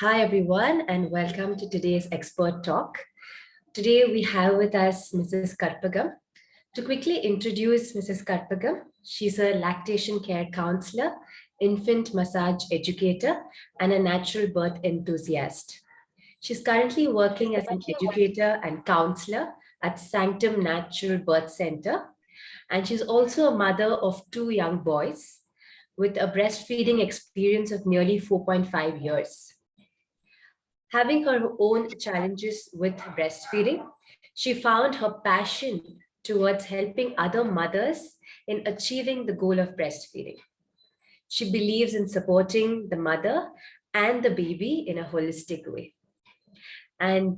Hi, everyone, and welcome to today's expert talk. Today, we have with us Mrs. Karpagam. To quickly introduce Mrs. Karpagam, she's a lactation care counselor, infant massage educator, and a natural birth enthusiast. She's currently working as an educator and counselor at Sanctum Natural Birth Center, and she's also a mother of two young boys with a breastfeeding experience of nearly 4.5 years. Having her own challenges with breastfeeding, she found her passion towards helping other mothers in achieving the goal of breastfeeding. She believes in supporting the mother and the baby in a holistic way. And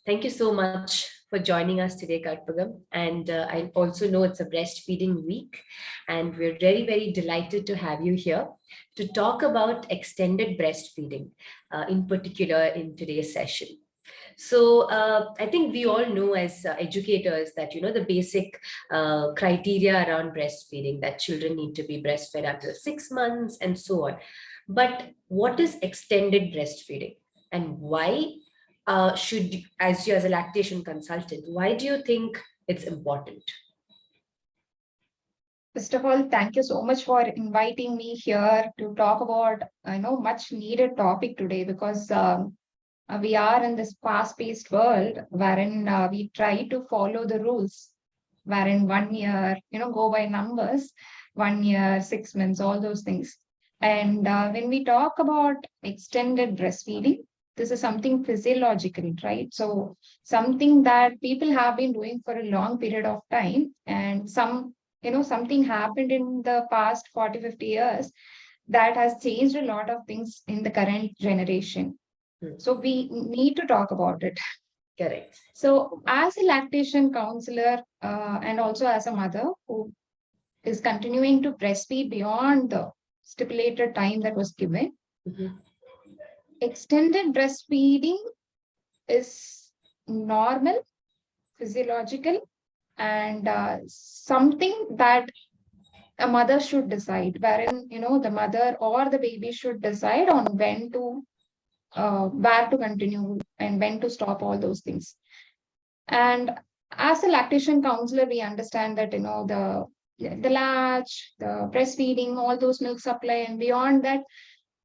thank you so much for joining us today, Karpagam. And I also know it's a breastfeeding week, and we're very, very delighted to have you here to talk about extended breastfeeding, in particular in today's session. So I think we all know as educators that, the basic criteria around breastfeeding, that children need to be breastfed until 6 months and so on. But what is extended breastfeeding, and why as you as a lactation consultant, why do you think it's important? First of all, thank you so much for inviting me here to talk about, much needed topic today because we are in this fast-paced world wherein we try to follow the rules, wherein 1 year, go by numbers, 1 year, 6 months, all those things. And when we talk about extended breastfeeding, this is something physiological, right? So something that people have been doing for a long period of time, and something happened in the past 40, 50 years that has changed a lot of things in the current generation. So we need to talk about it. Correct. So as a lactation counselor and also as a mother who is continuing to breastfeed beyond the stipulated time that was given, extended breastfeeding is normal, physiological, and something that a mother should decide, wherein the mother or the baby should decide on when to where to continue and when to stop, all those things. And as a lactation counselor, we understand that the latch, the breastfeeding, all those milk supply, and beyond that,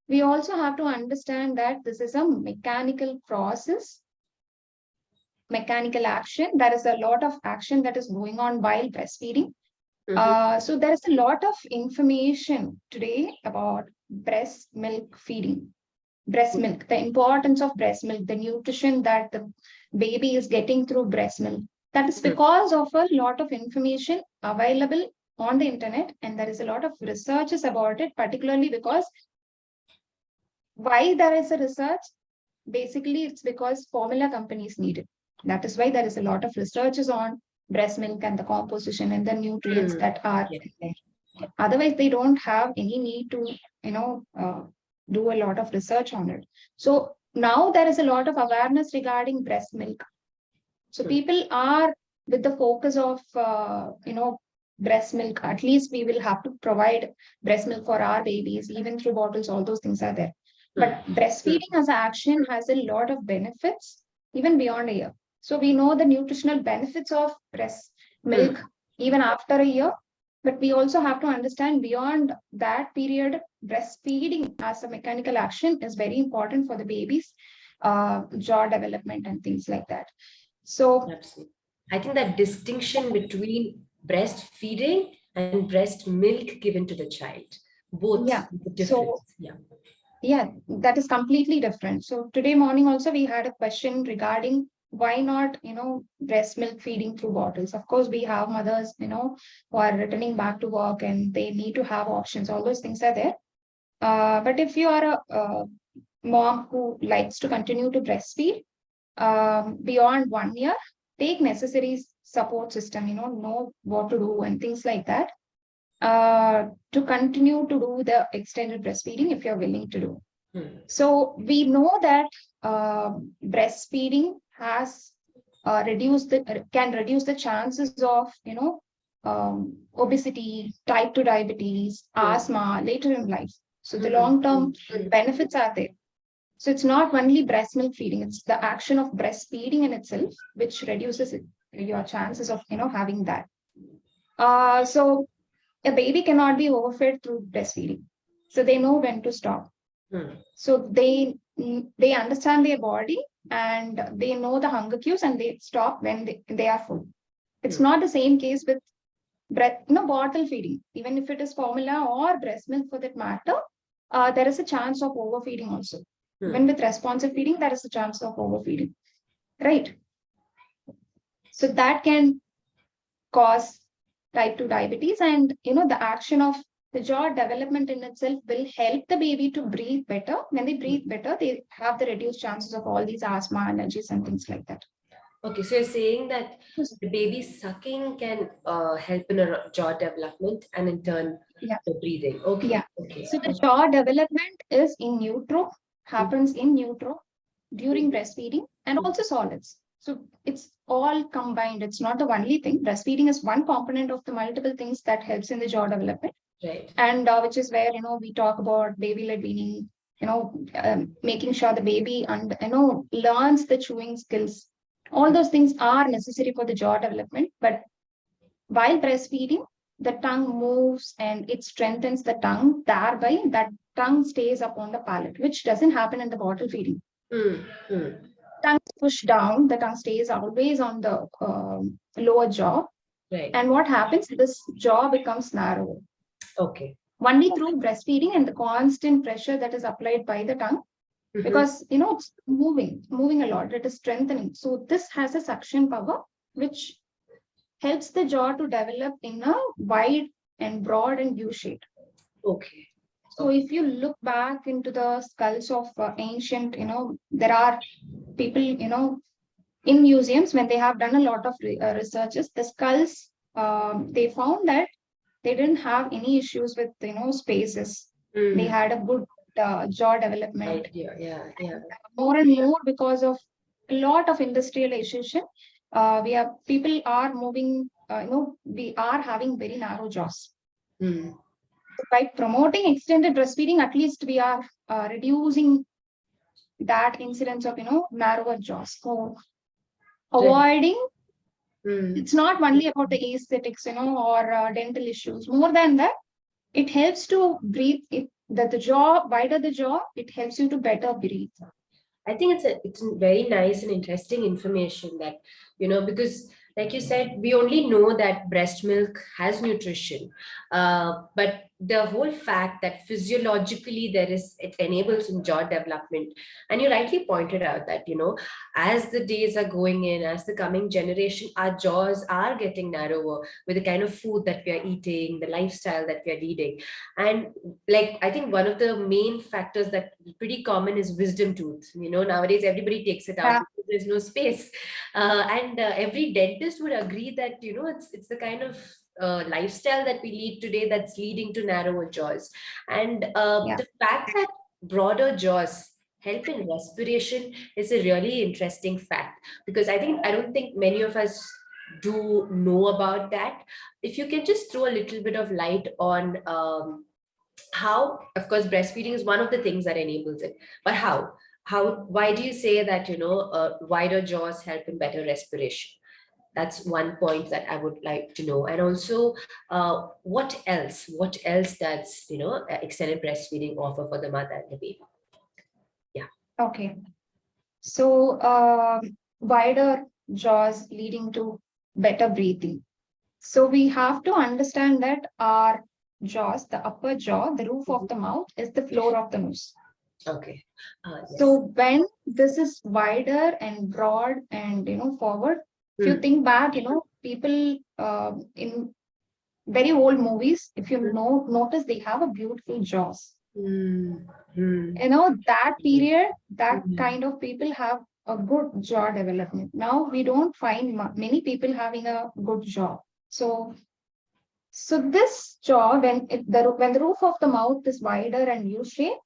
we also have to understand that this is a mechanical process, mechanical action. There is a lot of action that is going on while breastfeeding. So there is a lot of information today about breast milk feeding, breast milk, the importance of breast milk, the nutrition that the baby is getting through breast milk. That is because of a lot of information available on the internet, and there is a lot of researches about it, particularly because why there is a research, basically it's because formula companies need it. That is why there is a lot of researches on breast milk and the composition and the nutrients that are there. Otherwise, they don't have any need to, do a lot of research on it. So now there is a lot of awareness regarding breast milk. So people are with the focus of, breast milk. At least we will have to provide breast milk for our babies, even through bottles, all those things are there. But breastfeeding as an action has a lot of benefits, even beyond a year. So we know the nutritional benefits of breast milk even after a year. But we also have to understand beyond that period, breastfeeding as a mechanical action is very important for the baby's jaw development and things like that. So absolutely. I think that distinction between breastfeeding and breast milk given to the child, both the difference. Yeah, that is completely different. So today morning also we had a question regarding why not, breast milk feeding through bottles. Of course, we have mothers, who are returning back to work and they need to have options. All those things are there. But if you are a mom who likes to continue to breastfeed beyond 1 year, take necessary support system, know what to do and things like that to continue to do the extended breastfeeding if you're willing to do. So we know that breastfeeding has can reduce the chances of obesity, type 2 diabetes, asthma later in life. So the long term benefits are there. So it's not only breast milk feeding, it's the action of breastfeeding in itself, which reduces your chances of, having that. So a baby cannot be overfed through breastfeeding. So they know when to stop. So they understand their body and they know the hunger cues and they stop when they are full. It's not the same case with bottle feeding. Even if it is formula or breast milk for that matter, there is a chance of overfeeding also. Even with responsive feeding, there is a chance of overfeeding, right? So that can cause type 2 diabetes, and the action of the jaw development in itself will help the baby to breathe better. When they breathe better, they have the reduced chances of all these asthma, allergies, and things like that. Okay, so you're saying that the baby sucking can help in a jaw development and in turn the breathing. Okay. Yeah. Okay. So the jaw development is in utero, happens in utero during breastfeeding, and also solids. So it's all combined. It's not the only thing. Breastfeeding is one component of the multiple things that helps in the jaw development. Right. And which is where, we talk about baby-led weaning, making sure the baby and, learns the chewing skills. All those things are necessary for the jaw development. But while breastfeeding, the tongue moves and it strengthens the tongue. Thereby, that tongue stays upon the palate, which doesn't happen in the bottle feeding. Tongue is pushed down, the tongue stays always on the lower jaw. Right. And what happens? This jaw becomes narrow. Okay. Only through breastfeeding and the constant pressure that is applied by the tongue, because it's moving a lot, it is strengthening. So this has a suction power, which helps the jaw to develop in a wide and broad and U shape. Okay. So if you look back into the skulls of ancient, there are people, in museums, when they have done a lot of researches, the skulls, they found that they didn't have any issues with, spaces. They had a good jaw development. Yeah. More and more because of a lot of industrialization, people are moving, we are having very narrow jaws. By promoting extended breastfeeding, at least we are reducing that incidence of, narrower jaws. So avoiding, it's not only about the aesthetics, or dental issues. More than that, it helps to breathe. That the jaw, wider the jaw, it helps you to better breathe. I think it's very nice and interesting information that, because like you said, we only know that breast milk has nutrition, but the whole fact that physiologically it enables in jaw development. And you rightly pointed out that, as the days are going in, as the coming generation, our jaws are getting narrower with the kind of food that we are eating, the lifestyle that we are leading. And like, I think one of the main factors that pretty common is wisdom tooth. Nowadays everybody takes it out because there's no space. And every dentist would agree that, it's the kind of lifestyle that we lead today that's leading to narrower jaws. And the fact that broader jaws help in respiration is a really interesting fact, because I don't think many of us do know about that. If you can just throw a little bit of light on how, of course, breastfeeding is one of the things that enables it, but why do you say that, wider jaws help in better respiration? That's one point that I would like to know. And also, what else does, extended breastfeeding offer for the mother and the baby? Yeah. Okay. So wider jaws leading to better breathing. So we have to understand that our jaws, the upper jaw, the roof of the mouth, is the floor of the nose. Okay. Yes. So when this is wider and broad and, forward, if you think back, people in very old movies, if you notice, they have a beautiful jaws. That period, that kind of people have a good jaw development. Now we don't find many people having a good jaw. So this jaw, when the roof of the mouth is wider and U-shaped,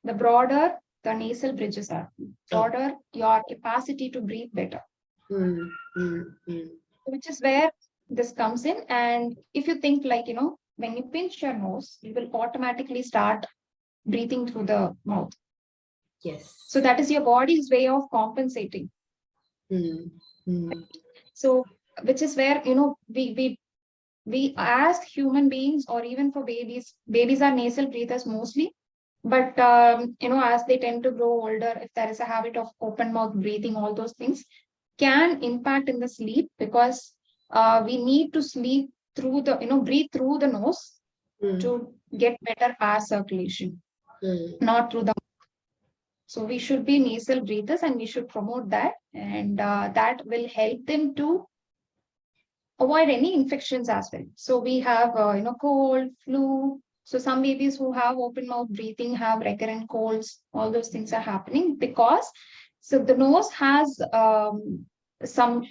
the broader the nasal bridges are, broader your capacity to breathe better. Which is where this comes in. And if you think like, when you pinch your nose, you will automatically start breathing through the mouth. Yes. So that is your body's way of compensating. So, which is where, we as human beings, or even for babies are nasal breathers mostly. But, as they tend to grow older, if there is a habit of open mouth breathing, all those things can impact in the sleep, because we need to sleep through breathe through the nose to get better air circulation, not through the. So we should be nasal breathers, and we should promote that, and that will help them to avoid any infections as well. So we have, cold, flu. So some babies who have open mouth breathing have recurrent colds. All those things are happening because so the nose has some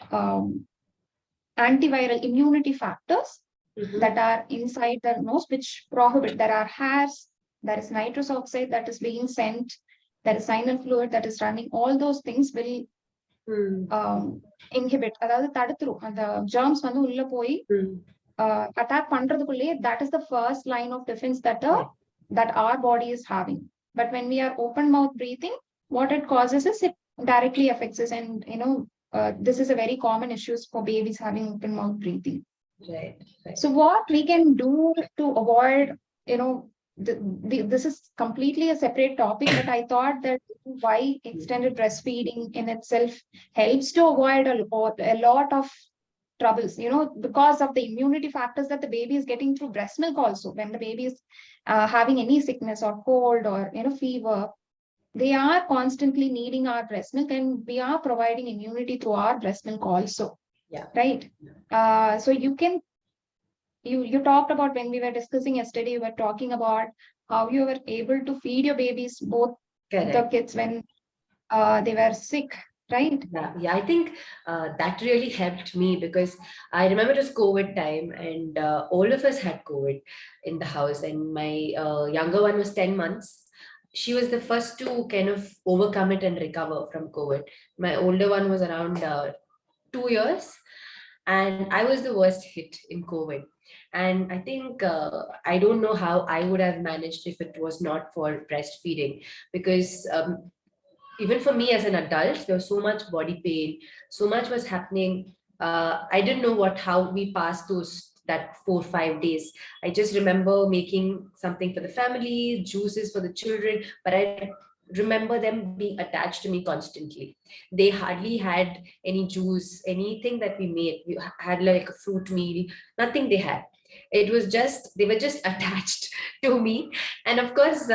antiviral immunity factors that are inside the nose, which prohibit. There are hairs, there is nitrous oxide that is being sent, there is sinus fluid that is running. All those things will inhibit, அதாவது தடுத்துரும் அந்த germs வந்து உள்ள போய் attack பண்றதுக்குள்ளே. That is the first line of defense that our body is having. But when we are open mouth breathing, what it causes is it directly affects us, and this is a very common issue for babies having open mouth breathing. Right. So what we can do to avoid, this is completely a separate topic, but I thought that why extended breastfeeding in itself helps to avoid a lot of troubles, because of the immunity factors that the baby is getting through breast milk also. When the baby is having any sickness or cold or, fever, they are constantly needing our breast milk, and we are providing immunity through our breast milk also. Yeah. Right. So you talked about, when we were discussing yesterday, you were talking about how you were able to feed your babies, both Correct. the kids, when they were sick, right? Yeah, I think that really helped me, because I remember it was COVID time, and all of us had COVID in the house, and my younger one was 10 months. She was the first to kind of overcome it and recover from COVID. My older one was around 2 years, and I was the worst hit in COVID. And I think I don't know how I would have managed if it was not for breastfeeding, because even for me as an adult, there was so much body pain, so much was happening. I didn't know how we passed that 4 5 days. I just remember making something for the family, juices for the children, but I remember them being attached to me constantly. They hardly had any juice, anything that we made. We had like a fruit meal, nothing they had. It was just, they were just attached to me. And of course,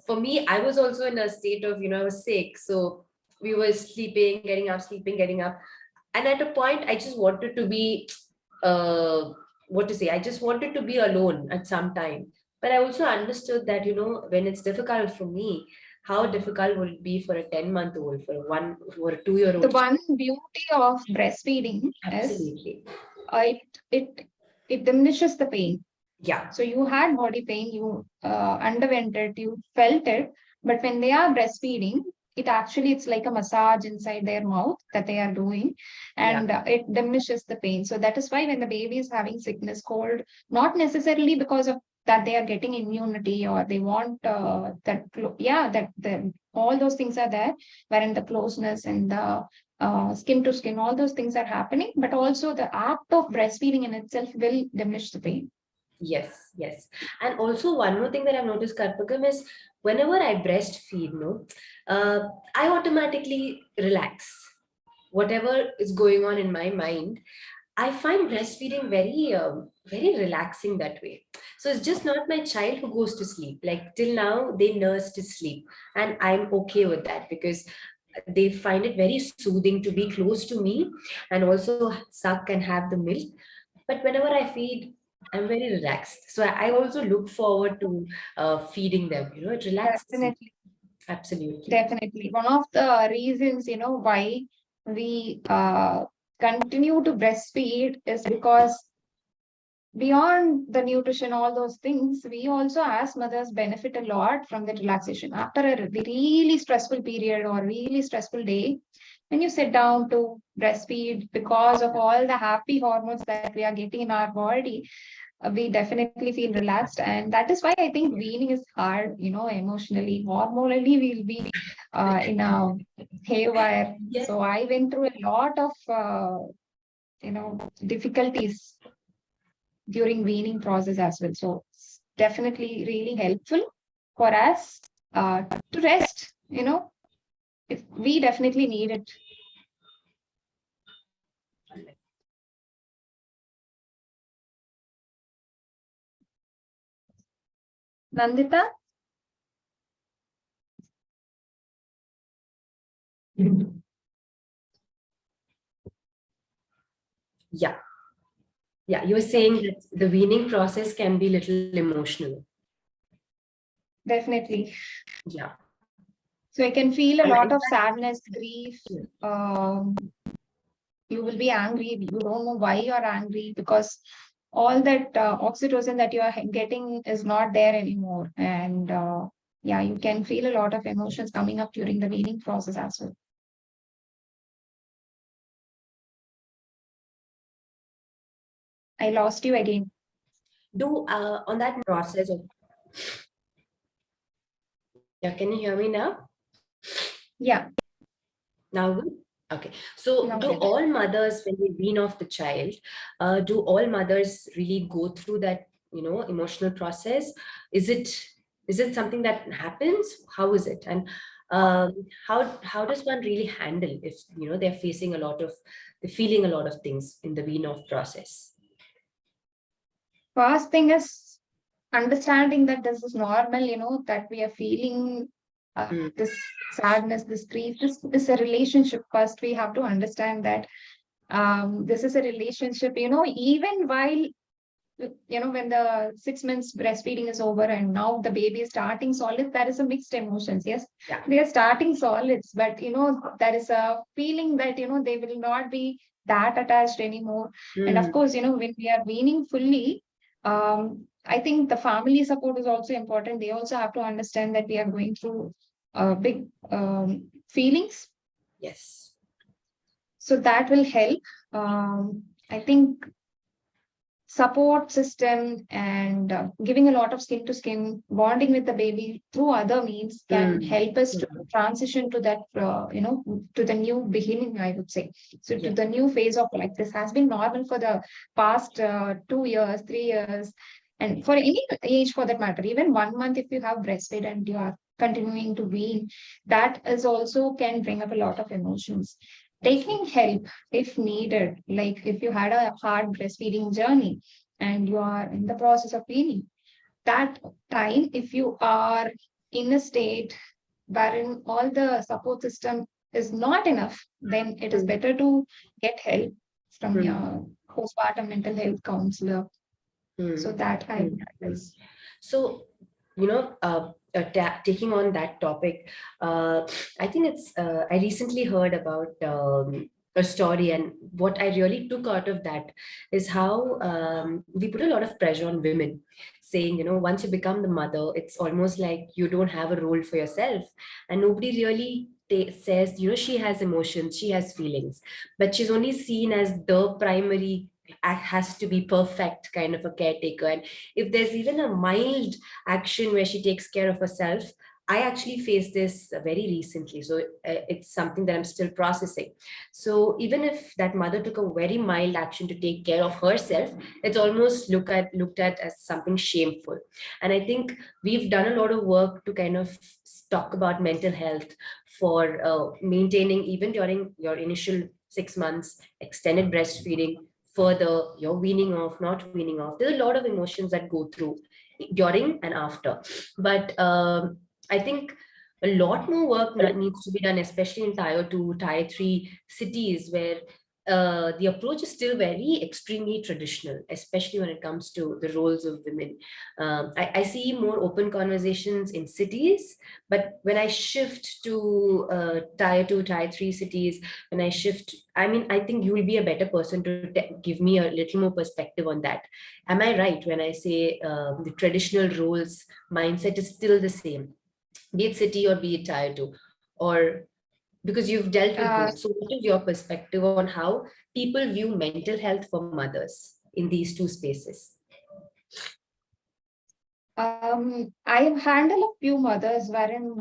for me, I was also in a state of, I was sick, so we were sleeping, getting up, sleeping, getting up. And at a point, I just wanted to be I just wanted to be alone at some time. But I also understood that, when it's difficult for me, how difficult will it be for a 10-month-old, for a 2-year-old? The one beauty of breastfeeding Absolutely. is it diminishes the pain. Yeah. So you had body pain, you underwent it, you felt it, but when they are breastfeeding, it's like a massage inside their mouth that they are doing, and it diminishes the pain. So that is why when the baby is having sickness, cold, not necessarily because of that they are getting immunity or they want all those things are there, wherein the closeness and the skin to skin, all those things are happening, but also the act of breastfeeding in itself will diminish the pain. Yes, yes. And also one more thing that I've noticed, Karpagam, is whenever I breastfeed, I automatically relax. Whatever is going on in my mind, I find breastfeeding very, very relaxing that way. So it's just not my child who goes to sleep. Like till now, they nurse to sleep, and I'm okay with that, because they find it very soothing to be close to me and also suck and have the milk. But whenever I feed, I'm very relaxed. So I also look forward to feeding them. It relaxes. Definitely. Absolutely. Definitely. One of the reasons, why we continue to breastfeed is because beyond the nutrition, all those things, we also as mothers benefit a lot from the relaxation. After a really stressful period or really stressful day, when you sit down to breastfeed, because of all the happy hormones that we are getting in our body, we definitely feel relaxed. And that is why I think weaning is hard, emotionally, hormonally, we'll be in a haywire. Yeah. So I went through a lot of, difficulties during weaning process as well. So it's definitely really helpful for us to rest, if we definitely need it. Nandita? Yeah. Yeah. You were saying that the weaning process can be a little emotional. Definitely. Yeah. So I can feel a And lot in of fact, sadness, grief. You will be angry. You don't know why you're angry, because all that oxytocin that you are getting is not there anymore. And yeah, you can feel a lot of emotions coming up during the weaning process as well. I lost you again. do on that process of, yeah, can you hear me now? Yeah, Now good? Okay. So now do better. all mothers, when they wean off the child, do all mothers really go through that, emotional process? Is it is it something that happens? How is it? And how does one really handle if they're facing they're feeling a lot of things in the wean off process? First thing is understanding that this is normal, that we are feeling Mm, this sadness, this grief. This is a relationship. First, we have to understand that this is a relationship, even while, when the 6 months breastfeeding is over and now the baby is starting solids, there is a mixed emotions. Yes, yeah. they are starting solids, but, there is a feeling that, they will not be that attached anymore. And of Mm, course, when we are weaning fully, I think the family support is also important. They also have to understand that we are going through big feelings. yes. So that will help. I think support system and giving a lot of skin to skin bonding with the baby through other means can Mm, help us to mm, transition to that, to the new beginning, I would say. So to yeah. the new phase of life. This has been normal for the past 2 years, 3 years, and for any age for that matter. Even 1 month, if you have breastfed and you are continuing to wean, that is also can bring up a lot of emotions. Taking Absolutely. help if needed, like if you had a hard breastfeeding journey and you are in the process of weaning, that time, if you are in a state wherein all the support system is not enough, then it is Mm, better to get help from mm, your postpartum mental health counselor. So mm, that I mm, would mm. advise. So, taking on that topic, I think I recently heard about a story, and what I really took out of that is how we put a lot of pressure on women, saying, once you become the mother, it's almost like you don't have a role for yourself, and nobody really says, she has emotions, she has feelings, but she's only seen as the primary has to be perfect kind of a caretaker. And if there's even a mild action where she takes care of herself, I actually faced this very recently, so it's something that I'm still processing. So even if that mother took a very mild action to take care of herself, it's almost looked at as something shameful. And I think we've done a lot of work to kind of talk about mental health for maintaining, even during your initial 6 months, extended breastfeeding, further you're weaning off, not weaning off. There's a lot of emotions that go through during and after. But I think a lot more work needs to be done, especially in tier 2, tier 3 cities, where the approach is still very extremely traditional, especially when it comes to the roles of women. I see more open conversations in cities, but when I shift to tier 2, tier 3 cities, when I shift, I mean, I think you will be a better person to give me a little more perspective on that. Am I right when I say the traditional roles mindset is still the same, be it city or be it tier 2? Or because you've dealt with Uh, both, so what is your perspective on how people view mental health for mothers in these two spaces? I have handled a few mothers wherein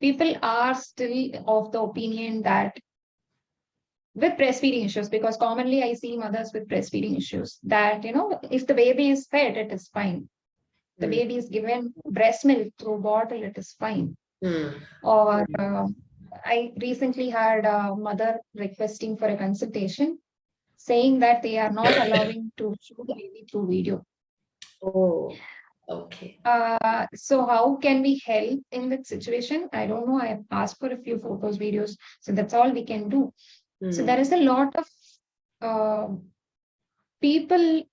people are still of the opinion that with breastfeeding issues, because commonly I see mothers with breastfeeding issues that, if the baby is fed, it is fine. The baby is given breast milk through bottle, it is fine. Or I recently had a mother requesting for a consultation, saying that they are not allowing to show the baby through video. Oh, okay. So how can we help in that situation? I don't know. I have asked for a few photos, videos. So that's all we can do. So there is a lot of uh, people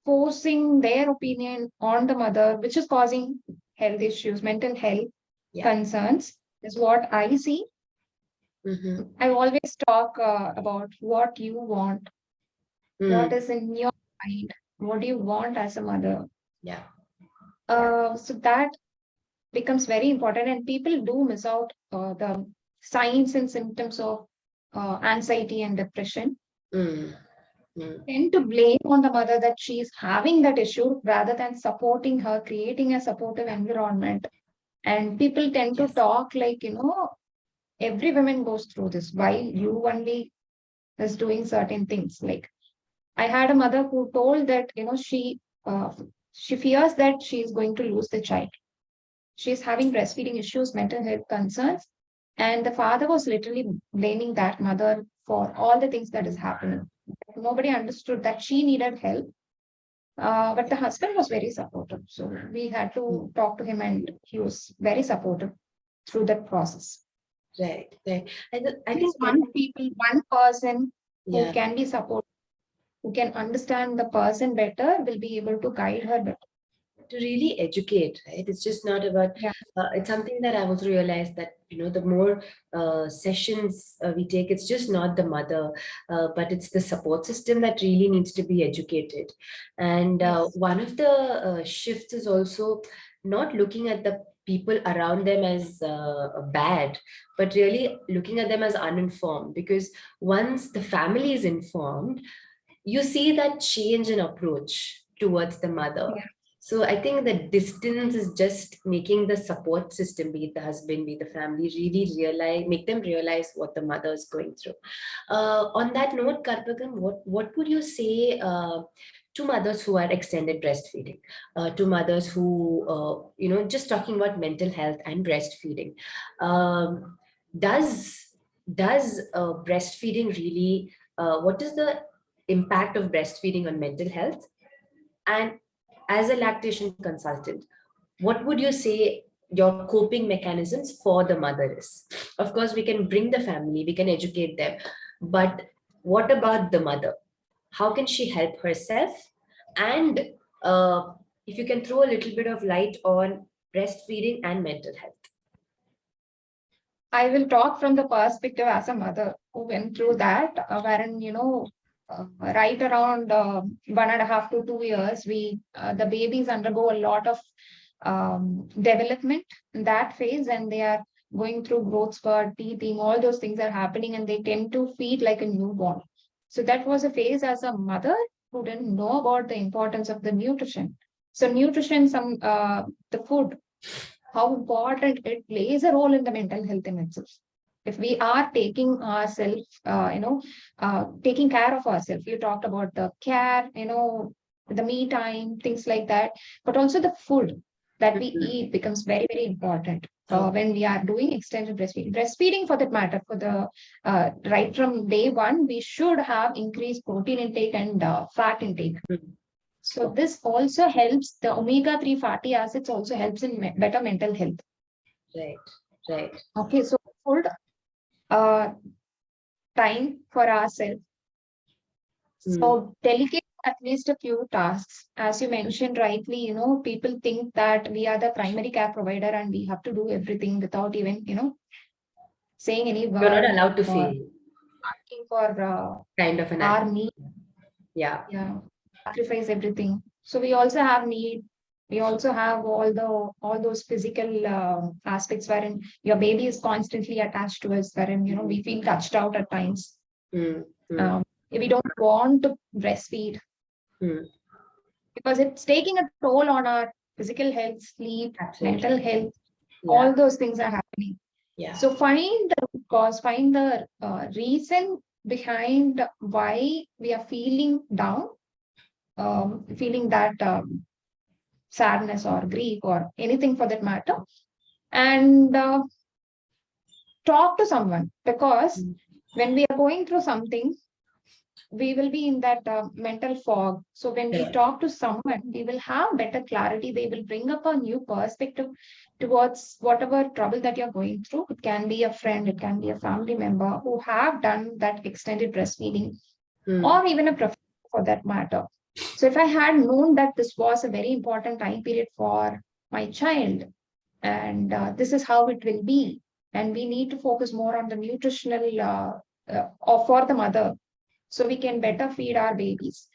forcing their opinion on the mother, which is causing health issues, mental health concerns, is what I see. I always talk about what you want, what is in your mind, what do you want as a mother. Yeah. So that becomes very important, and people do miss out the signs and symptoms of anxiety and depression. Tend to blame on the mother that she's having that issue rather than supporting her, creating a supportive environment. And people tend to talk like, every woman goes through this. Why you only is doing certain things? Like I had a mother who told that, she fears that she's going to lose the child. She's having breastfeeding issues, mental health concerns. And the father was literally blaming that mother for all the things that is happening. Nobody understood that she needed help. But the husband was very supportive. So we had to talk to him, and he was very supportive through that process. Right. I think one person who can be supportive, who can understand the person better, will be able to guide her better. To really educate, right? It's just not about, it's something that I've also realized that, the more sessions we take, it's just not the mother, but it's the support system that really needs to be educated. And one of the shifts is also not looking at the people around them as bad, but really looking at them as uninformed, because once the family is informed, you see that change in approach towards the mother. So I think the distance is just making the support system, be it the husband, be it the family, really make them realize what the mother is going through. On that note, Karpagam, what would you say to mothers who are extended breastfeeding, to mothers who, just talking about mental health and breastfeeding? Does breastfeeding really, what is the impact of breastfeeding on mental health? And as a lactation consultant, what would you say your coping mechanisms for the mother is? Of course, we can bring the family, we can educate them, but what about the mother? How can she help herself? And if you can throw a little bit of light on breastfeeding and mental health. I will talk from the perspective as a mother who went through that, wherein, right around 1.5 to 2 years, the babies undergo a lot of development in that phase, and they are going through growth spurt, teething, all those things are happening, and they tend to feed like a newborn. So that was a phase as a mother who didn't know about the importance of the nutrition. So nutrition, the food, how important it plays a role in the mental health in itself. If we are taking ourselves, taking care of ourselves, you talked about the care, the me time, things like that, but also the food that we eat becomes very, very important when we are doing extended breastfeeding. Breastfeeding, for that matter, for the right from day one, we should have increased protein intake and fat intake. So this also helps, the omega-3 fatty acids also helps in better mental health. Right. Okay, so food, time for ourselves. So delegate at least a few tasks. As you mentioned rightly, people think that we are the primary care provider and we have to do everything without even, saying any word. You're not allowed to feel. Asking for kind of an our need. Yeah. Sacrifice everything. So we also have need. We also have all those physical aspects wherein your baby is constantly attached to us, wherein we feel touched out at times. If we don't want to breastfeed, because it's taking a toll on our physical health, sleep, Absolutely. mental health. Yeah. All those things are happening. Yeah. So find the root cause, find the reason behind why we are feeling down, feeling that sadness or grief or anything for that matter, and talk to someone, because when we are going through something, we will be in that mental fog. So when we talk to someone, we will have better clarity. They will bring up a new perspective towards whatever trouble that you're going through. It can be a friend, it can be a family member who have done that extended breastfeeding, or even a professional for that matter. So if I had known that this was a very important time period for my child, and this is how it will be, and we need to focus more on the nutritional or for the mother, so we can better feed our babies,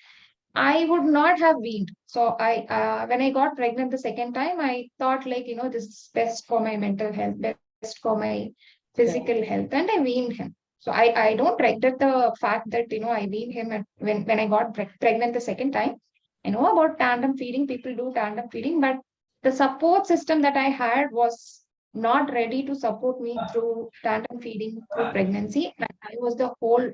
I would not have weaned. So I, when I got pregnant the second time, I thought like, this is best for my mental health, best for my physical health, and I weaned him. So I don't regret the fact that, I weaned him when I got pregnant the second time. I know about tandem feeding, people do tandem feeding, but the support system that I had was not ready to support me through tandem feeding through pregnancy. And I was the whole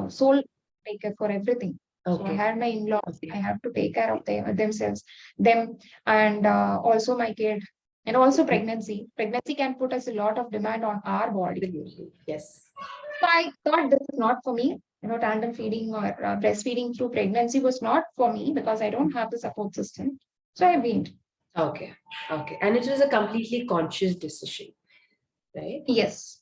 sole taker for everything. So I had my in-laws. I have to take care of them, and also my kid, and also pregnancy. Pregnancy can put us a lot of demand on our body. Absolutely. Yes. So I thought this is not for me. Tandem feeding or breastfeeding through pregnancy was not for me because I don't have the support system. So I weaned. Okay. Okay. And it was a completely conscious decision, right? Yes.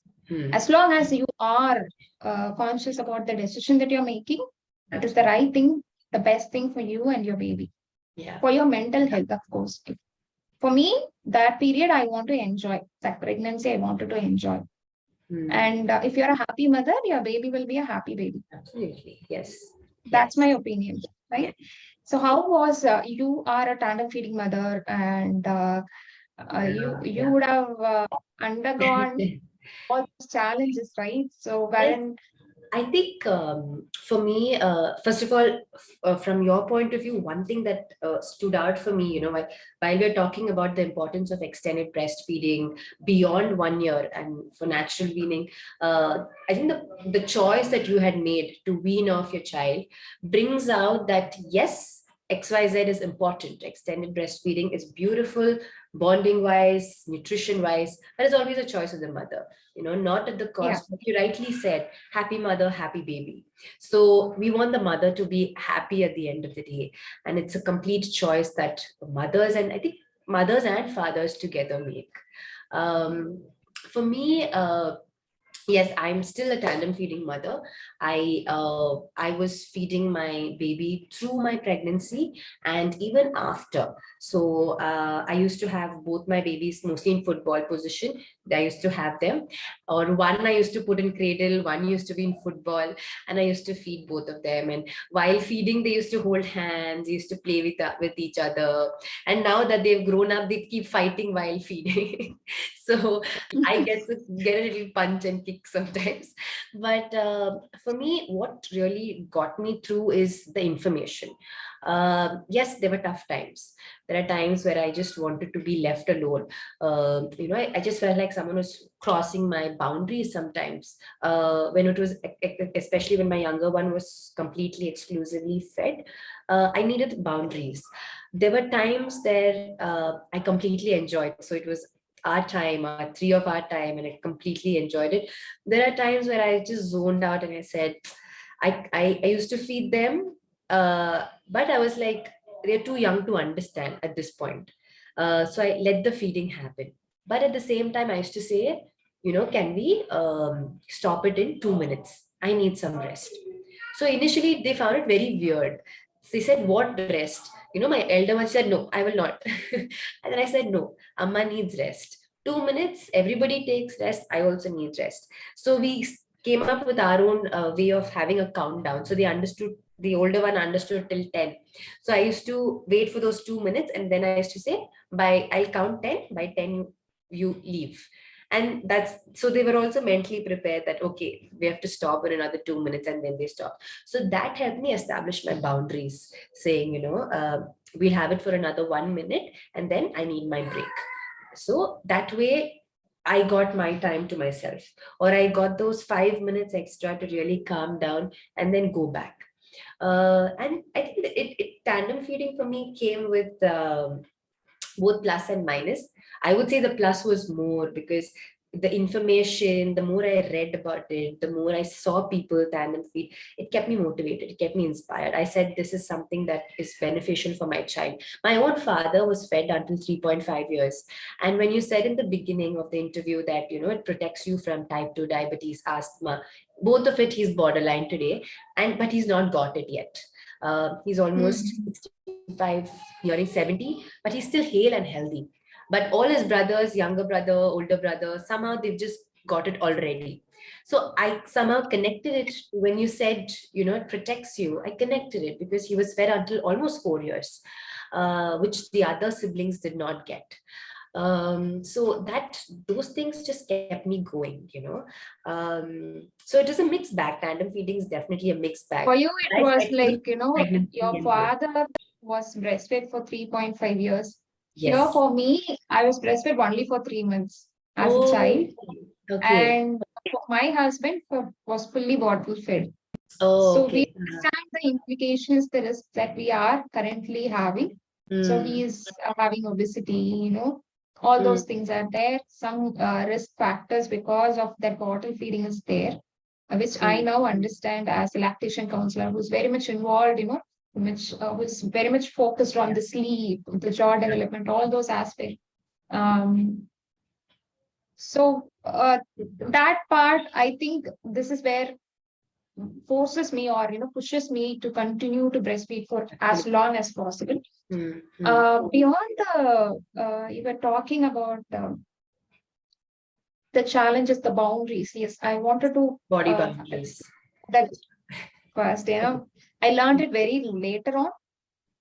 As long as you are conscious about the decision that you're making, it is the right thing, the best thing for you and your baby. Yeah. For your mental health, of course. For me, that period I want to enjoy. That pregnancy I wanted to enjoy. And if you're a happy mother, your baby will be a happy baby. Absolutely. Yes. That's my opinion, right? Yeah. So how was you are a tandem feeding mother, and you would have undergone all these challenges, right? So wherein I think for me, first of all, from your point of view, one thing that stood out for me, while we're talking about the importance of extended breastfeeding beyond 1 year and for natural weaning, I think the choice that you had made to wean off your child brings out that, yes, XYZ is important. Extended breastfeeding is beautiful, bonding wise, nutrition wise, but it's always a choice of the mother, not at the cost. But you rightly said, happy mother, happy baby. So we want the mother to be happy at the end of the day. And it's a complete choice that mothers, and I think mothers and fathers together make. For me, yes, I'm still a tandem feeding mother. I was feeding my baby through my pregnancy and even after. So I used to have both my babies mostly in football position. I used to have them, or one I used to put in cradle, one used to be in football, and I used to feed both of them. And while feeding, they used to hold hands, used to play with each other. And now that they've grown up, they keep fighting while feeding. So I get a little punch and kick sometimes. But for me, what really got me through is the information. Yes, there were tough times. There are times where I just wanted to be left alone. I just felt like someone was crossing my boundaries sometimes. When it was, especially when my younger one was completely exclusively fed, I needed boundaries. There were times there I completely enjoyed. So it was our time, our 3 of our time, and I completely enjoyed it. There are times where I just zoned out and I said, I used to feed them, but I was like, they're too young to understand at this point. So I let the feeding happen. But at the same time, I used to say, can we stop it in 2 minutes? I need some rest. So initially, they found it very weird. They said, what rest? My elder one said, no, I will not. And then I said, no, Amma needs rest. 2 minutes, everybody takes rest. I also need rest. So we came up with our own way of having a countdown. So they understood, the older one understood till 10. So I used to wait for those 2 minutes, and then I used to say, I'll count 10, by 10 you leave. And so they were also mentally prepared that, okay, we have to stop in another 2 minutes, and then they stop. So that helped me establish my boundaries, saying, we'll have it for another 1 minute, and then I need my break. So that way, I got my time to myself, or I got those 5 minutes extra to really calm down and then go back. And I think that tandem feeding for me came with both plus and minus. I would say the plus was more because the information, the more I read about it, the more I saw people tandem feed, it kept me motivated, it kept me inspired. I said, this is something that is beneficial for my child. My own father was fed until 3.5 years. And when you said in the beginning of the interview that, it protects you from type 2 diabetes, asthma, both of it, he's borderline today, but he's not got it yet. He's almost 65, nearing 70, but he's still hale and healthy. But all his brothers, younger brother, older brother, somehow they've just got it already. So I somehow connected it when you said, it protects you. I connected it because he was fed until almost 4 years, which the other siblings did not get. So those things just kept me going. So it is a mixed bag. Tandem feeding is definitely a mixed bag. For you, it was like, pregnancy your and birth. father was breastfed for 3.5 years. Here Yes. for me, I was breastfed only for 3 months as a Oh, child. okay. And for my husband was fully bottle fed. Oh, So we okay. understand the implications, the risks that we are currently having. So he is having obesity, all those things are there. Some risk factors because of that bottle feeding is there, which I now understand as a lactation counselor who's very much involved, who's very much focused on the sleep, the jaw development, all those aspects. Um, so that part, I think this is where forces me or pushes me to continue to breastfeed for as long as possible. Beyond you were talking about the challenges, the boundaries. Yes, I wanted to Body boundaries. that first. I learned it very later on.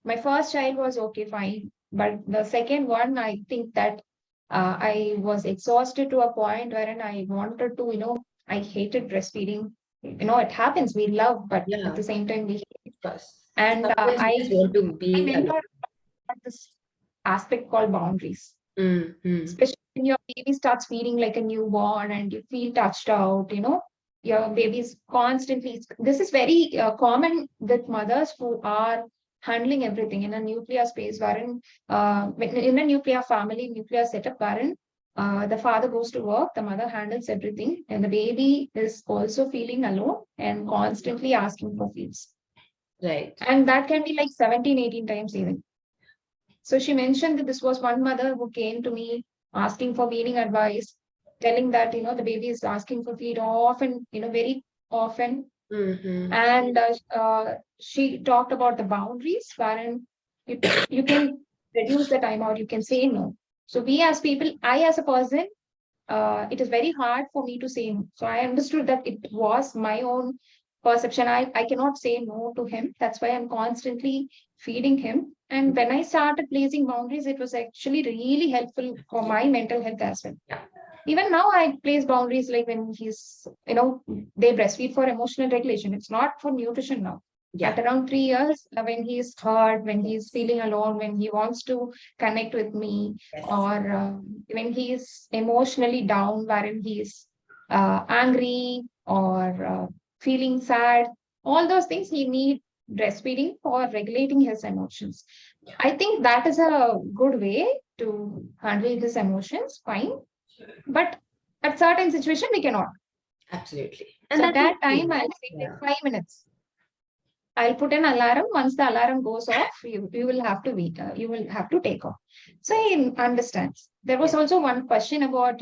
My first child was okay, fine, but the second one, I think that I was exhausted to a point wherein I wanted to, I hated breastfeeding. It happens. We love, but at the same time, we hate. And Sometimes you just want to my be alone. mentor taught this aspect called boundaries. Especially when your baby starts feeling like a newborn and you feel touched out, your baby's constantly. This is very common with mothers who are handling everything in a nuclear space, wherein in a nuclear family, nuclear setup, wherein the father goes to work, the mother handles everything, and the baby is also feeling alone and constantly asking for feeds. Right. And that can be like 17, 18 times even. So she mentioned that this was one mother who came to me asking for weaning advice, telling that, the baby is asking for feed often, very often. And she talked about the boundaries wherein you can reduce the time or you can say no. So we as people, I as a person, it is very hard for me to say no. So I understood that it was my own perception. I cannot say no to him. That's why I'm constantly feeding him. And when I started placing boundaries, it was actually really helpful for my mental health as well. Even now, I place boundaries like when he's, they breastfeed for emotional regulation. It's not for nutrition now. At around 3 years, when he's hurt, when he's feeling alone, when he wants to connect with me, or when he's emotionally down, wherein he's angry or feeling sad, all those things he need breastfeeding for regulating his emotions. I think that is a good way to handle his emotions, fine. But at certain situation, we cannot. Absolutely. And so at that time, I'll say like 5 minutes. I'll put an alarm. Once the alarm goes off, you will have to wait. You will have to take off. So he understands. There was also one question about,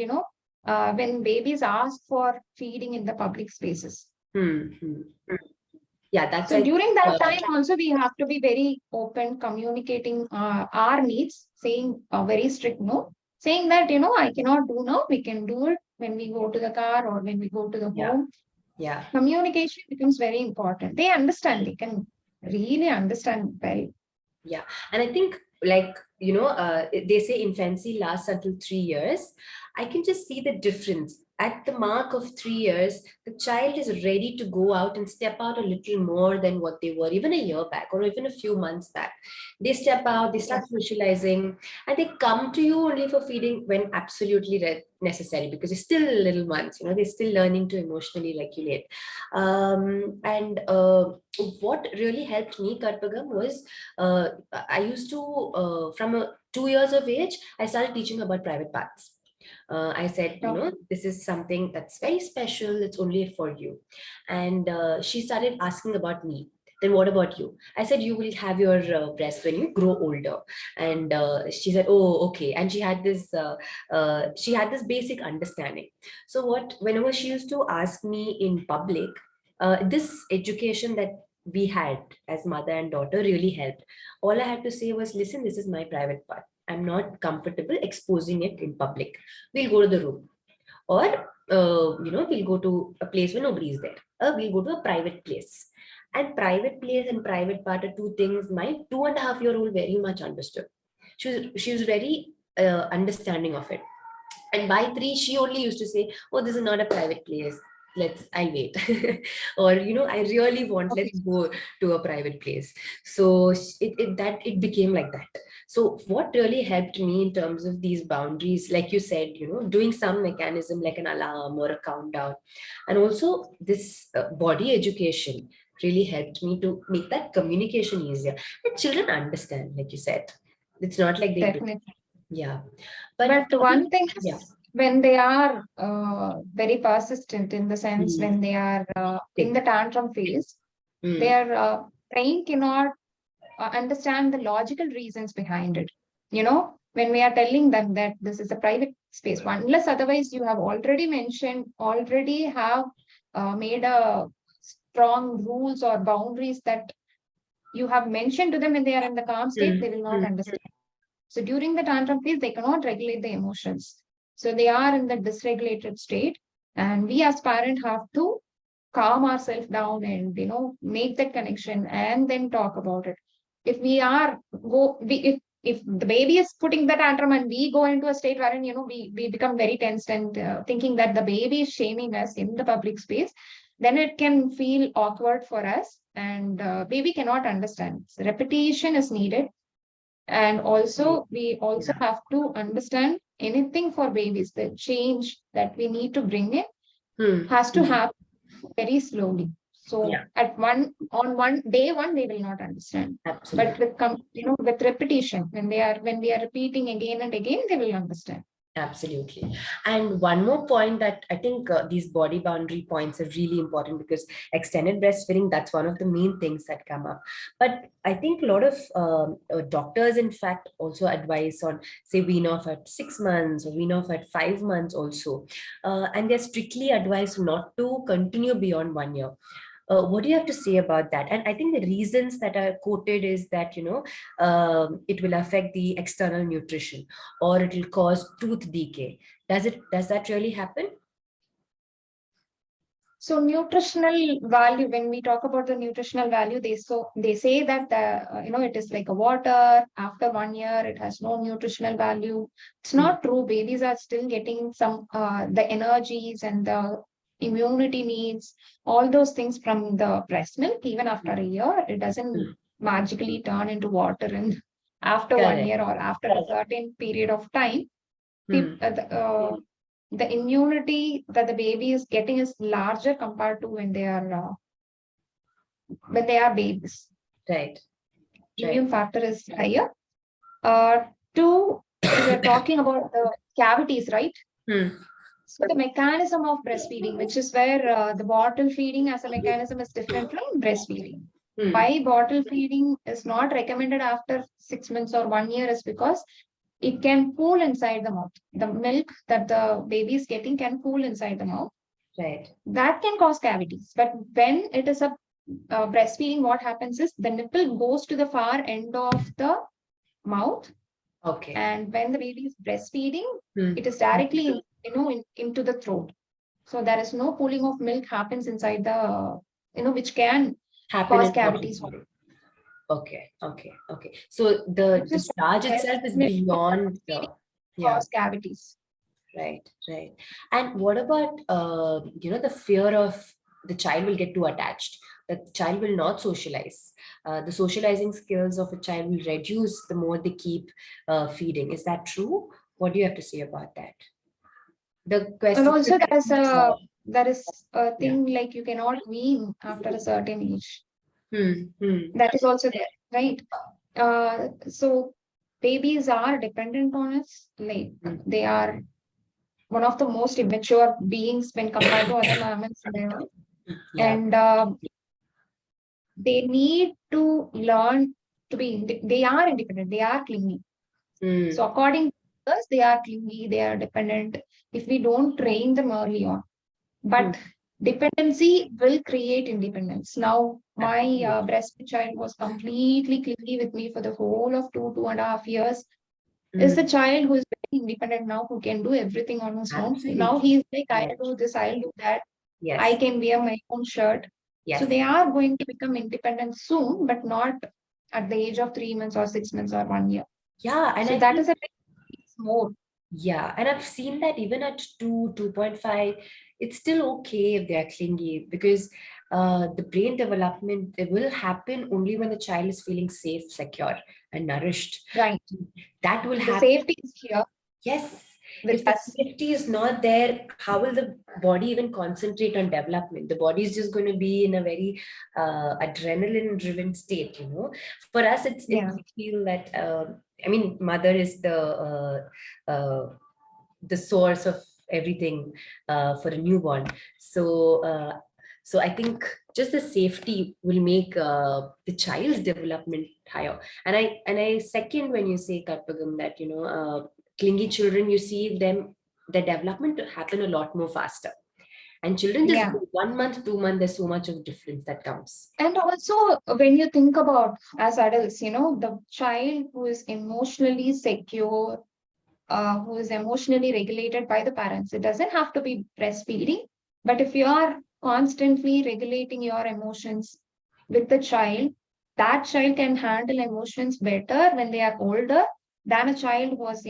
when babies ask for feeding in the public spaces. Yeah, that's so during that time also we have to be very open, communicating our needs, saying a very strict no, saying that, I cannot do now. We can do it when we go to the car or when we go to the home. Communication becomes very important. They understand. They can really understand well. And I think like they say infancy lasts until 3 years. I can just see the difference. At the mark of 3 years, the child is ready to go out and step out a little more than what they were even a year back or even a few months back. They step out, they start socializing, and they come to you only for feeding when absolutely necessary, because they're still little ones, they're still learning to emotionally regulate. And what really helped me, Karpagam, was I used to, from 2 years of age, I started teaching about private parts. I said, this is something that's very special. It's only for you. And she started asking about me. Then what about you? I said, you will have your breast when you grow older. And she said, oh, okay. And she had this basic understanding. So whenever she used to ask me in public, this education that we had as mother and daughter really helped. All I had to say was, listen, this is my private part. I'm not comfortable exposing it in public. We'll go to the room, or we'll go to a place where nobody is there, or we'll go to a private place. And private place and private part are two things my 2.5-year-old very much understood. She was very understanding of it. And by 3, she only used to say, oh, this is not a private place, I'll wait. Or I really want, let's go to a private place. So it became like that. So what really helped me in terms of these boundaries, like you said, doing some mechanism like an alarm or a countdown, and also this body education really helped me to make that communication easier. And children understand, like you said. It's not like they do. Definitely. Yeah. But one thing is, yeah, when they are very persistent, in the sense when they are in the tantrum phase, their brain cannot understand the logical reasons behind it. When we are telling them that this is a private space, unless otherwise you have already have made a strong rules or boundaries that you have mentioned to them when they are in the calm state, they will not understand. So during the tantrum phase, they cannot regulate the emotions. So they are in the dysregulated state. And we as parents have to calm ourselves down and, make that connection and then talk about it. If if the baby is putting the tantrum and we go into a state wherein, we become very tense and thinking that the baby is shaming us in the public space, then it can feel awkward for us, and baby cannot understand. So repetition is needed. And also, we also have to understand anything for babies. The change that we need to bring in has to happen very slowly. So on one day one, they will not understand. Absolutely. But with repetition, when we are repeating again and again, they will understand. Absolutely. And one more point that I think these body boundary points are really important, because extended breastfeeding, that's one of the main things that come up. But I think a lot of doctors, in fact, also advise on, say, wean off at 6 months or wean off at 5 months also. And they're strictly advised not to continue beyond 1 year. What do you have to say about that? And I think the reasons that are quoted is that, it will affect the external nutrition, or it will cause tooth decay. Does that really happen? So nutritional value, when we talk about the nutritional value, they say that it is like a water. After 1 year, it has no nutritional value. It's not true. Babies are still getting some the energies and the immunity needs, all those things from the breast milk. Even after a year, it doesn't magically turn into water. And after 1 year or after a certain period of time, the immunity that the baby is getting is larger compared to when they are babies. Right. Immune factor is higher. Two, we are talking about the cavities, right? So the mechanism of breastfeeding, which is where the bottle feeding as a mechanism is different from breastfeeding. Why bottle feeding is not recommended after 6 months or 1 year is because it can pool inside the mouth. The milk that the baby is getting can pool inside the mouth. Right. That can cause cavities. But when it is a breastfeeding, what happens is the nipple goes to the far end of the mouth. Okay. And when the baby is breastfeeding, it is directly into the throat. So there is no pooling of milk happens inside the, which can cause cavities. Okay. So the This is discharge why itself is breast milk beyond feeding the, yeah. cause cavities. Right. And what about the fear of the child will get too attached, the child will not socialize, the socializing skills of a child will reduce the more they keep feeding. Is that true? What do you have to say about that? The And question. also there is a Yeah. thing like you cannot wean after a certain age. Hmm. That is also there, right? So babies are dependent on us. Like they are one of the most immature beings when compared to other mammals in the earth. Yeah. And they need to learn to be, they are independent, they are clingy. Hmm. So according to us, they are clingy, they are dependent if we don't train them early on. Hmm. But dependency will create independence. Now, my Absolutely. breastfeed child was completely clingy with me for the whole of 2.5 years. Is the Hmm. child who is very independent now, who can do everything on his own. Now Absolutely. he's like, Yeah. I'll do this, I'll do that. I Yes. can wear my own shirt. So Yes. they are going to become independent soon, but not at the age of 3 months or 6 months or 1 year. Yeah. And So I that think, is a more. yeah, and I've seen that even at 2.5, it's still okay if they are clingy because the brain development, it will happen only when the child is feeling safe, secure, and nourished. Right. That will The happen. safety is here Yes. with If the us. safety is not there, how will the body even concentrate on development? The body is just going to be in a very adrenaline-driven state. For us, Yeah. we feel that I mean, mother is the source of everything for a newborn. So I think just the safety will make the child's development higher. And I second when you say, Karpagam, that clingy children, you see them, their development happen a lot more faster. And children just Yeah. go 1 month, 2 months, there's so much of difference that comes. And also, when you think about as adults, the child who is emotionally secure, who is emotionally regulated by the parents, it doesn't have to be breastfeeding, but if you are constantly regulating your emotions with the child, that child can handle emotions better when they are older than a child who was,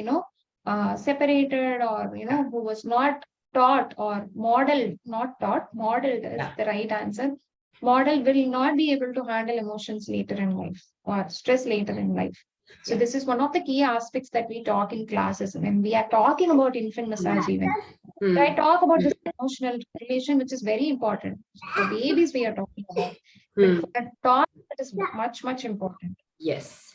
separated or, Yeah, who was not taught or modeled, not taught, modeled is yeah, the right answer. Model will not be able to handle emotions later in life or stress later in life. So yeah. this is one of the key aspects that we talk in classes when we are talking about infant massage even. I Hmm. talk about this emotional relation, which is very important. For babies, we are talking about. But Hmm. for a toddler, it is much, much important. Yes,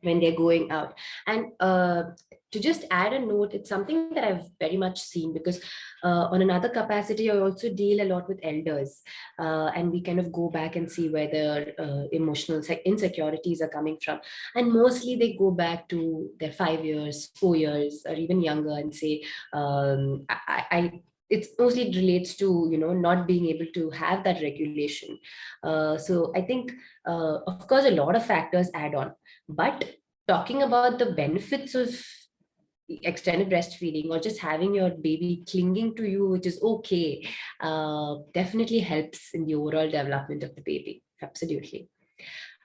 when they're going out. And to just add a note, it's something that I've very much seen because on another capacity, I also deal a lot with elders. And we kind of go back and see where their emotional insecurities are coming from. And mostly they go back to their 5 years, 4 years, or even younger and say, it's mostly it relates to, not being able to have that regulation. So I think of course, a lot of factors add on, but talking about the benefits of extended breastfeeding or just having your baby clinging to you, which is okay, definitely helps in the overall development of the baby. Absolutely.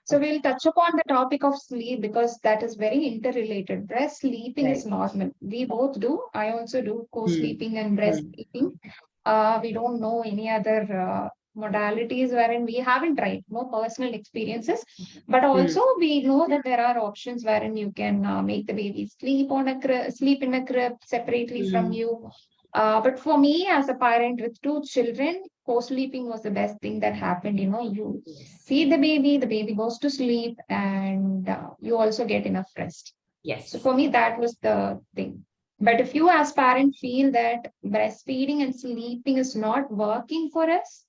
So Okay. we'll touch upon the topic of sleep because that is very interrelated. Breast sleeping is Right. normal. We both do. I also do Hmm. co-sleeping and breast Hmm. sleeping. We don't know any other modalities wherein we haven't tried, no personal experiences. But Hmm. also we know that there are options wherein you can make the baby sleep on a sleep in a crib separately from Hmm. you. But for me, as a parent with two children, co-sleeping was the best thing that happened. You Yes. feed the baby goes to sleep, and you also get enough rest. So Yes. for me, that was the thing. But if you as parent feel that breastfeeding and sleeping is not working for us,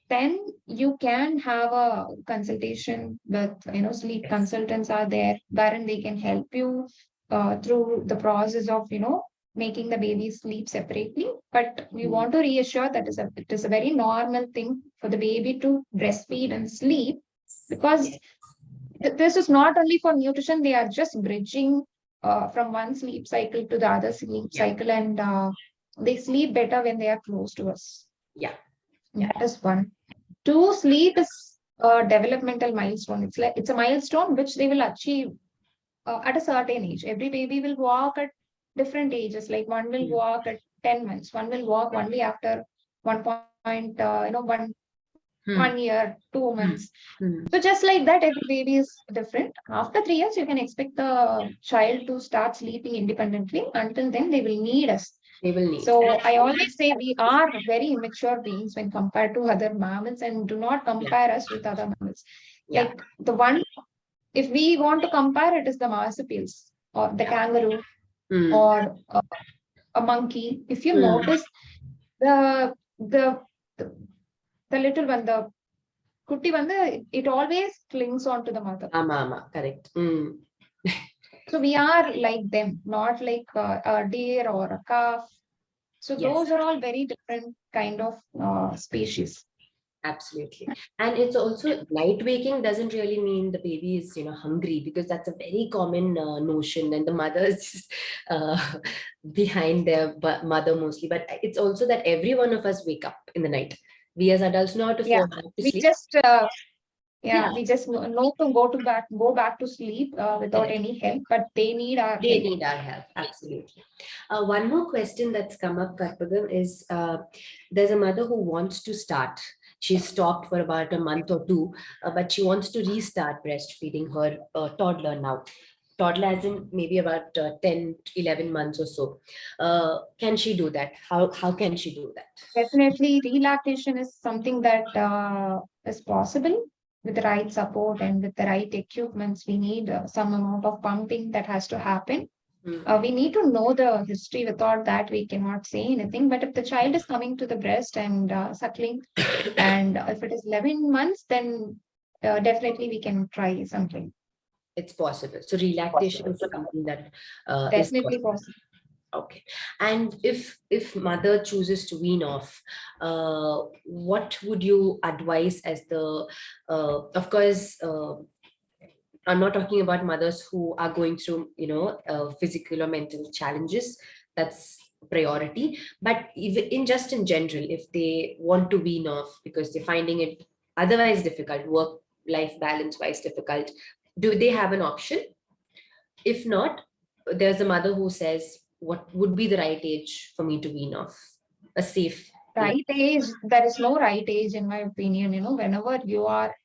then you can have a consultation with, sleep Yes. consultants are there, wherein they can help you through the process of, making the baby sleep separately. But we Hmm. want to reassure that it is a very normal thing for the baby to breastfeed and sleep because Yes. this is not only for nutrition, they are just bridging from one sleep cycle to the other sleep Yeah. cycle, and they sleep better when they are close to us. Yeah. Yeah. That is one. Two, sleep is a developmental milestone. It's a milestone which they will achieve at a certain age. Every baby will walk at different ages. Like one will walk at 10 months, one will walk only after 1 year, 2 months. So just like that, every baby is different. After 3 years, you can expect the child to start sleeping independently. Until then, they will need us. They will need. So I always say we are very immature beings when compared to other mammals, and do not compare us with other mammals. Like the one, if we want to compare, it is the marsupials or the kangaroo or a monkey. If you notice the the the, the little one, the kutti one, it always clings on to the mother. Correct. So we are like them, not like a deer or a calf. So those are all very different kind of species. Absolutely. And it's also light waking doesn't really mean the baby is, hungry, because that's a very common notion, and the mother is just behind their mother mostly. But it's also that every one of us wake up in the night. We as adults know how to fall back to We sleep. just we just know to go back to sleep without any help, but they need our They help. need our help, absolutely. One more question that's come up, Karpagam, is there's a mother who wants to start. She stopped for about a month or two, but she wants to restart breastfeeding her toddler now. Toddler as in maybe about 10, 11 months or so. Can she do that? How can she do that? Definitely, relactation is something that is possible with the right support and with the right equipments. We need some amount of pumping that has to happen. We need to know the history. Without that, we cannot say anything. But if the child is coming to the breast and suckling, and if it is 11 months, then definitely we can try something. It's possible. So relactation is something that is Definitely possible. possible. Okay. And if mother chooses to wean off, what would you advise as the, of course, I'm not talking about mothers who are going through, physical or mental challenges. That's priority. But even in general, if they want to wean off because they're finding it otherwise difficult, work-life balance-wise difficult, do they have an option? If not, there's a mother who says, what would be the right age for me to wean off? A safe age. Right age, there is no right age, in my opinion. Whenever you are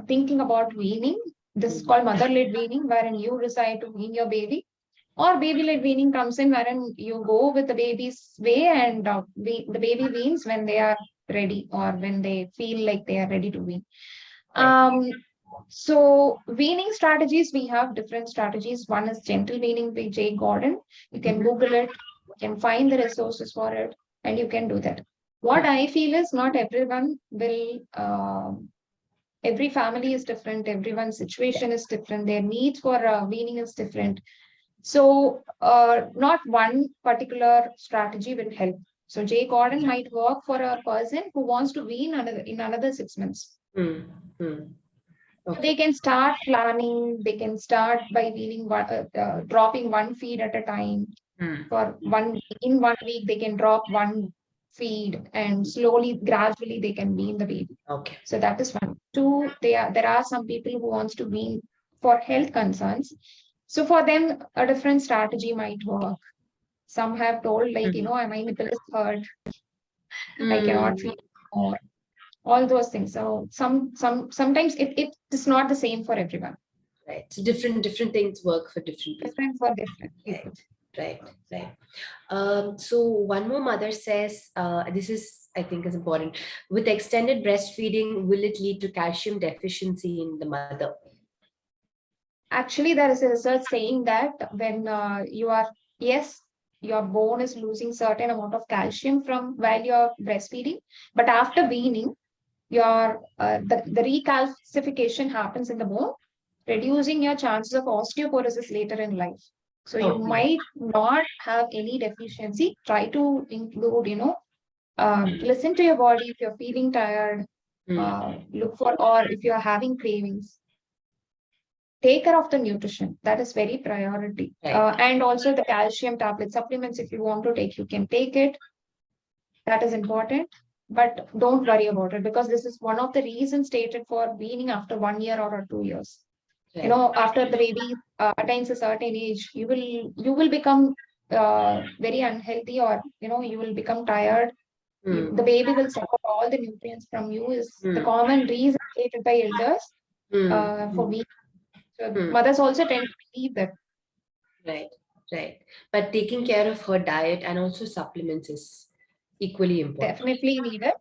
thinking about weaning, this is called mother-led weaning, wherein you decide to wean your baby. Or baby-led weaning comes in, wherein you go with the baby's way, and the baby weans when they are ready, or when they feel like they are ready to wean. So weaning strategies, we have different strategies. One is gentle weaning by Jay Gordon. You can Google it, you can find the resources for it, and you can do that. What I feel is not everyone will, every family is different, everyone's situation is different, their needs for weaning is different. So not one particular strategy will help. So Jay Gordon might work for a person who wants to wean in another 6 months. Okay. They can start planning. They can start by dropping one feed at a time. For in 1 week, they can drop one feed, and slowly, gradually, they can wean the baby. Okay. So that is one. Two, there are some people who wants to wean for health concerns. So for them, a different strategy might work. Some have told, like, my nipple is hurt. I cannot feed more. All those things. So sometimes it is not the same for everyone. Right. So different things work for different people. Different for different people. Right. So one more mother says, this is, I think, is important. With extended breastfeeding, will it lead to calcium deficiency in the mother? Actually, there is a research saying that when your bone is losing certain amount of calcium from while you're breastfeeding, but after weaning, the recalcification happens in the bone, reducing your chances of osteoporosis later in life. So you might not have any deficiency. Try to include, listen to your body if you're feeling tired. Look for, or if you're having cravings, take care of the nutrition. That is very priority. And also the calcium tablet supplements, if you want to take, you can take it. That is important. but don't worry about it, because this is one of the reasons stated for weaning after 1 year or 2 years. Right. You know, after the baby attains a certain age, you will become very unhealthy, or you will become tired. The baby will suck up all the nutrients from you, is the common reason stated by elders for weaning. So mothers also tend to believe that. Right, right. But taking care of her diet and also supplements is equally important. Definitely needed.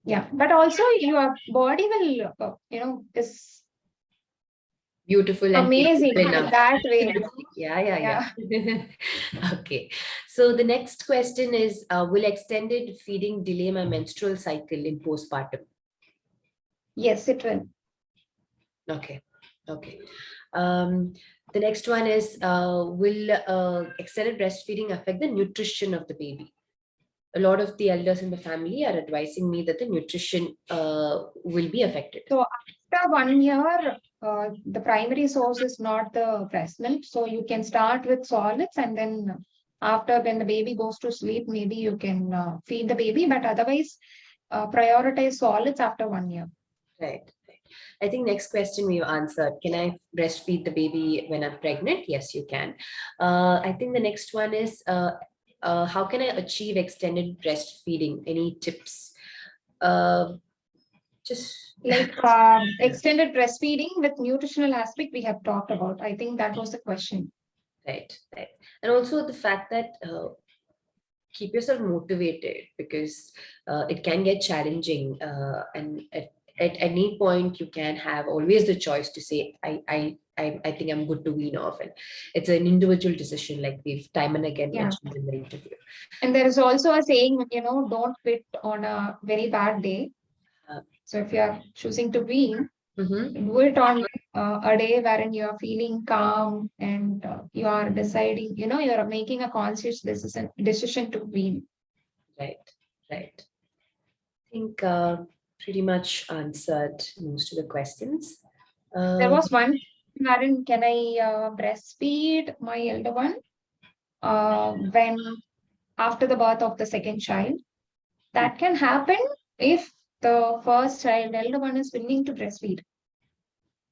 Yeah. But also your body will, is Beautiful and amazing beautiful in enough. that way. Absolutely. Yeah. Yeah. Okay. So the next question is, will extended feeding delay my menstrual cycle in postpartum? Yes, it will. Okay. Okay. The next one is, will extended breastfeeding affect the nutrition of the baby? A lot of the elders in the family are advising me that the nutrition will be affected. So after 1 year, the primary source is not the breast milk. So you can start with solids, and then after, when the baby goes to sleep, maybe you can feed the baby. But otherwise, prioritize solids after 1 year. Right. I think next question we answered. Can I breastfeed the baby when I'm pregnant? Yes, you can. I think the next one is, how can I achieve extended breastfeeding? Any tips? Just Like extended breastfeeding with nutritional aspect we have talked about. I think that was the question. right. And also the fact that keep yourself motivated, because it can get challenging, and at any point you can have always the choice to say, I think I'm good to wean off, and it's an individual decision, like we've time and again Yeah. mentioned in the interview. And there is also a saying, don't quit on a very bad day. So if you are choosing to wean, do it on a day wherein you are feeling calm, and you are deciding, you are making a conscious decision to wean. Right. I think pretty much answered most of the questions. There was one wherein, can I breastfeed my elder one when after the birth of the second child? That can happen if the first child, elder one, is willing to breastfeed.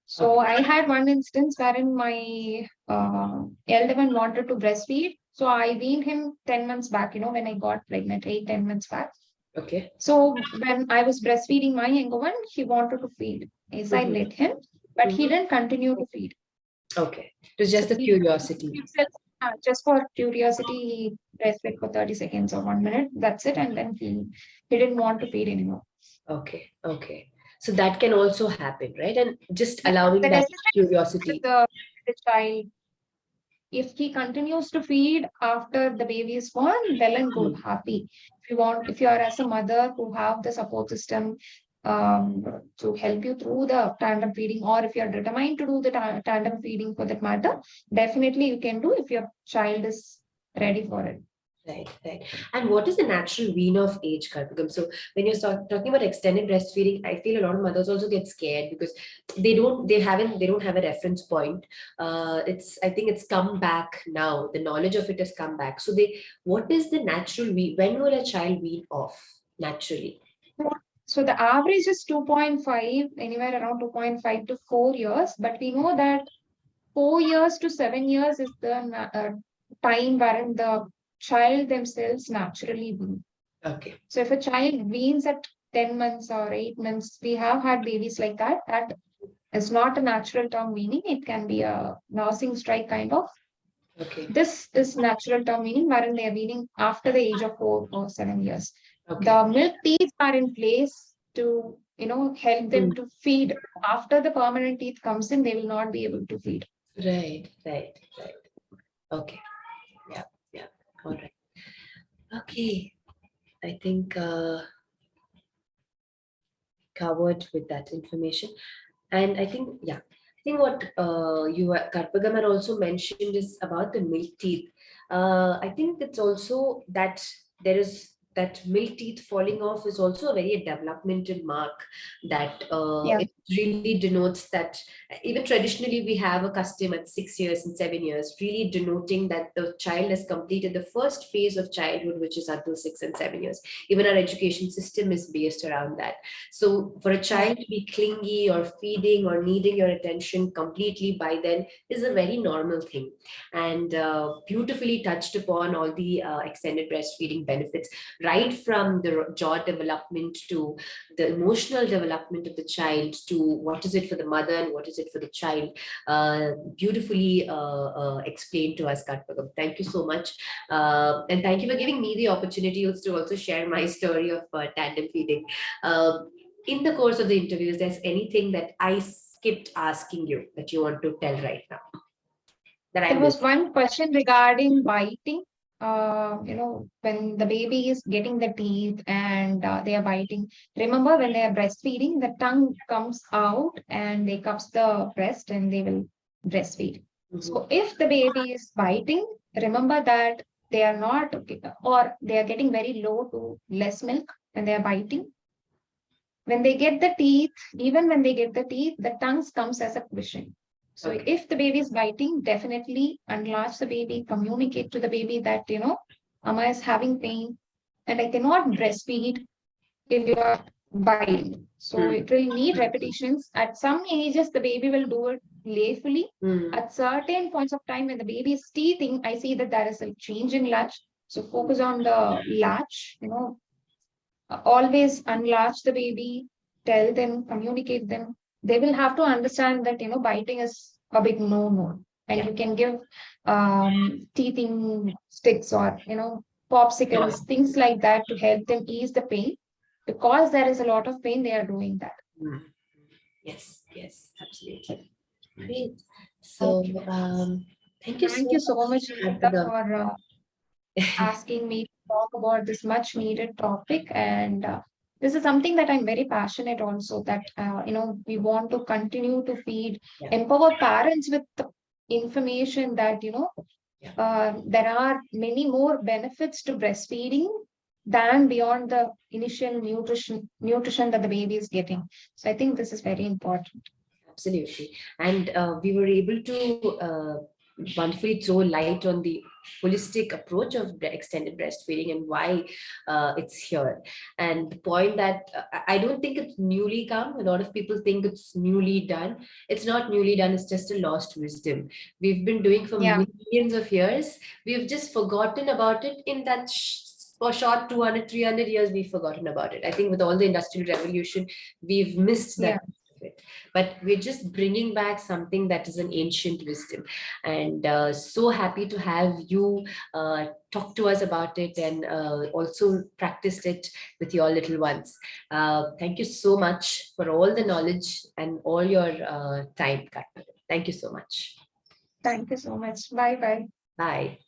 So I had one instance wherein my elder one wanted to breastfeed. So I weaned him 10 months back, when I got pregnant, 8, 10 months back. Okay. So when I was breastfeeding my younger one, he wanted to feed. Yes, I let him, but he didn't continue to feed. Okay. It was So just the he curiosity. himself, just for curiosity, he breastfed for 30 seconds or 1 minute. That's it. And then he didn't want to feed anymore. Okay. So that can also happen, right? And just Yeah, allowing the that decision curiosity. with the child. If he continues to feed after the baby is born, well and good, happy. If you are as a mother who have the support system to help you through the tandem feeding, or if you are determined to do the tandem feeding for that matter, definitely you can do if your child is ready for it. Right. And what is the natural wean off age, Karpagam? So when you're talking about extended breastfeeding, I feel a lot of mothers also get scared because they don't have a reference point. I think it's come back now. The knowledge of it has come back. So what is the natural wean? When will a child wean off naturally? So the average is 2.5, anywhere around 2.5 to 4 years. But we know that 4 years to 7 years is the time wherein the child themselves naturally wean. Okay. So if a child weans at 10 months or 8 months, we have had babies like that. That is not a natural term weaning. It can be a nursing strike kind of. Okay. This is natural term weaning, wherein they are weaning after the age of 4 or 7 years. Okay. The milk teeth are in place to, help them to feed. After the permanent teeth comes in, they will not be able to feed. Right. Okay. Yeah. All right. Okay. I think covered with that information. And I think what Karpagam had also mentioned is about the milk teeth. I think it's also that that milk teeth falling off is also a very developmental mark that it really denotes that even traditionally we have a custom at 6 years and 7 years, really denoting that the child has completed the first phase of childhood, which is until 6 and 7 years. Even our education system is based around that. So for a child to be clingy or feeding or needing your attention completely by then is a very normal thing, and beautifully touched upon all the extended breastfeeding benefits, right from the jaw development to the emotional development of the child to what is it for the mother and what is it for the child. Beautifully explained to us, Karpagam. Thank you so much. And thank you for giving me the opportunity to also share my story of tandem feeding. In the course of the interview, is there anything that I skipped asking you that you want to tell right now? There was one question regarding biting. When the baby is getting the teeth and they are biting, remember when they are breastfeeding, the tongue comes out and they cups the breast and they will breastfeed. So if the baby is biting, remember that they are not, or they are getting very low to less milk when they are biting. When they get the teeth, even when they get the teeth, the tongue comes as a cushion. So if the baby is biting, definitely enlarge the baby, communicate to the baby that, Amma is having pain and I cannot breastfeed if you are biting. So it will need repetitions. At some ages, the baby will do it playfully. At certain points of time, when the baby is teething, I see that there is a change in latch. So focus on the latch, always unlatch the baby, tell them, communicate them. They will have to understand that, biting is a big no-no. And you can give teething sticks or, popsicles, things like that to help them ease the pain. Because there is a lot of pain, they are doing that. Yes, absolutely. Great. So, thank you so much, for asking me to talk about this much needed topic. And this is something that I'm very passionate also, that, we want to continue to feed, empower parents with the information that, there are many more benefits to breastfeeding than beyond the initial nutrition that the baby is getting. So I think this is very important. Absolutely. And we were able to wonderfully throw light on the holistic approach of extended breastfeeding and why it's here. And the point that I don't think it's newly come. A lot of people think it's newly done. It's not newly done. It's just a lost wisdom. We've been doing for millions of years. We've just forgotten about it in that for short 200, 300 years, we've forgotten about it. I think with all the industrial revolution, we've missed that. But we're just bringing back something that is an ancient wisdom, and so happy to have you talk to us about it and also practiced it with your little ones. Thank you so much for all the knowledge and all your time, Karpagam. Thank you so much. Thank you so much. Bye. Bye.